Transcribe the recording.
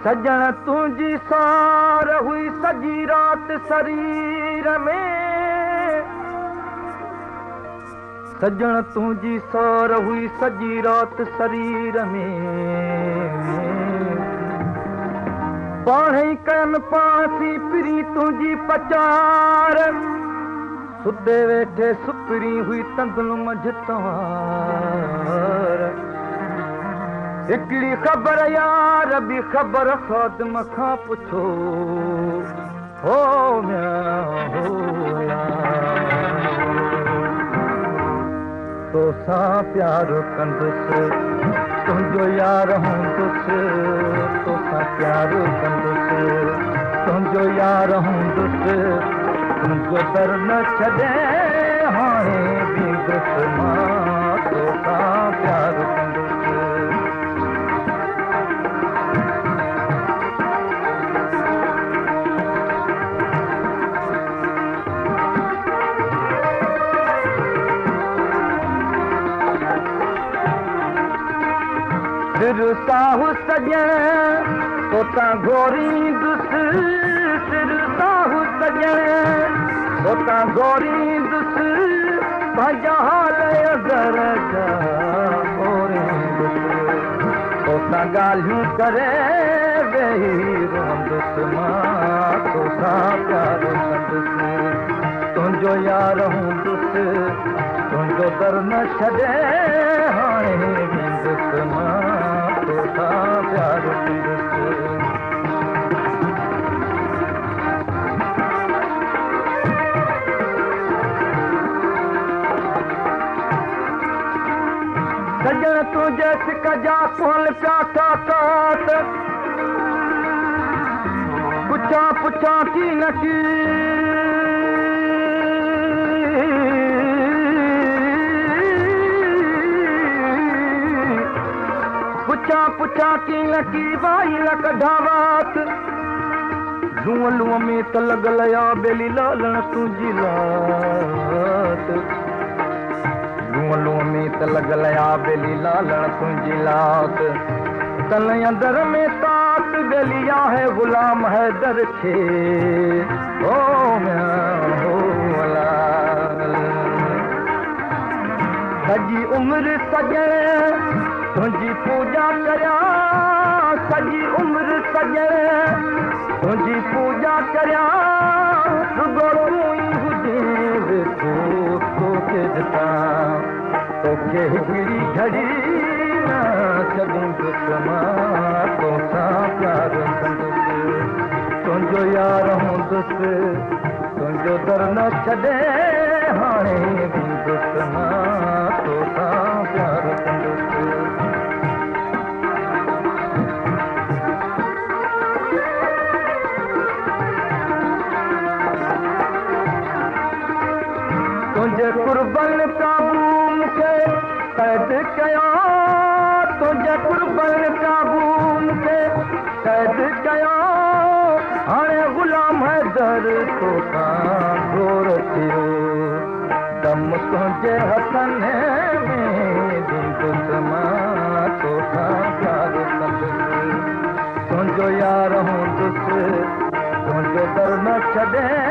सजण तुंहिंजी सार हुई सॼी राति शरीर में सजण तुंहिंजी सार हुई सॼी राति शरीर में पाण ई कयनि पासी पिरी तुंहिंजी पचार सुधे वेठे सुपरी हुई तंदुल मंझ तवार हिकिड़ी ख़बर यार बि ख़बर ख़ादम खां पुछो हो तोसां प्यार कंदुसि तुंहिंजो यार हूंदुसि तोसां प्यार कंदुसि तुंहिंजो यार हूंदुसि तुंहिंजो दर न छॾे हाणे बींदुसि मां तोसां प्यार कंदुसि सिर साहु सॼण तोतां घोरींदुसि सिर साहु सॼण तोतां घोरींदुसि पंहिंजा हाल अगरि जा ओरींदुसि तोसां ॻाल्हियूं करे वेही रहंदुसि मां तोसां प्यार कंदुसि तुंहिंजो यार हूंदुसि तुंहिंजो दर न छॾे हाणे वेंदुसि मां तोसां प्यार कंदुसि सजण तुंहिंजे सिक जा कोल पिया ताकात पुछां पुछां की न की पुछां की न की भाई न कढावात लूअ लूअ में त लॻल या बेली लालण तुंहिंजी लात लूअ लूअ में त लॻल या बेली लालण तुंहिंजी लात तन अंदर में तात बेली आहे गुलाम हैदर खे ओ सॼी उमिरि सॼण तुंहिंजी पूजा करियां सॼी उमिरि सॼण तुंहिंजी पूजा करियां रुॻो तूं ई हुजे तोखे ॾिसां तोखे हिकिड़ी घड़ी न छॾींदुसि मां तोसां प्यार कंदुसि तुंहिंजो यार हूंदुसि तुंहिंजो दर न छॾे हाणे वेंदुसि मां तोसां प्यार कंदुसि तुंहिंजे कुर्बन काबू मूंखे क़ैद कया तुंहिंजे कुर्बन काबू मूंखे क़ैद कया हाणे गुलाम हैदर तोसां गोर थियो दम तुंहिंजे हथनि में ॾींदुसि मां तोसां प्यार कंदुसि तुंहिंजो यार हूंदुसि तुंहिंजो दर न छॾे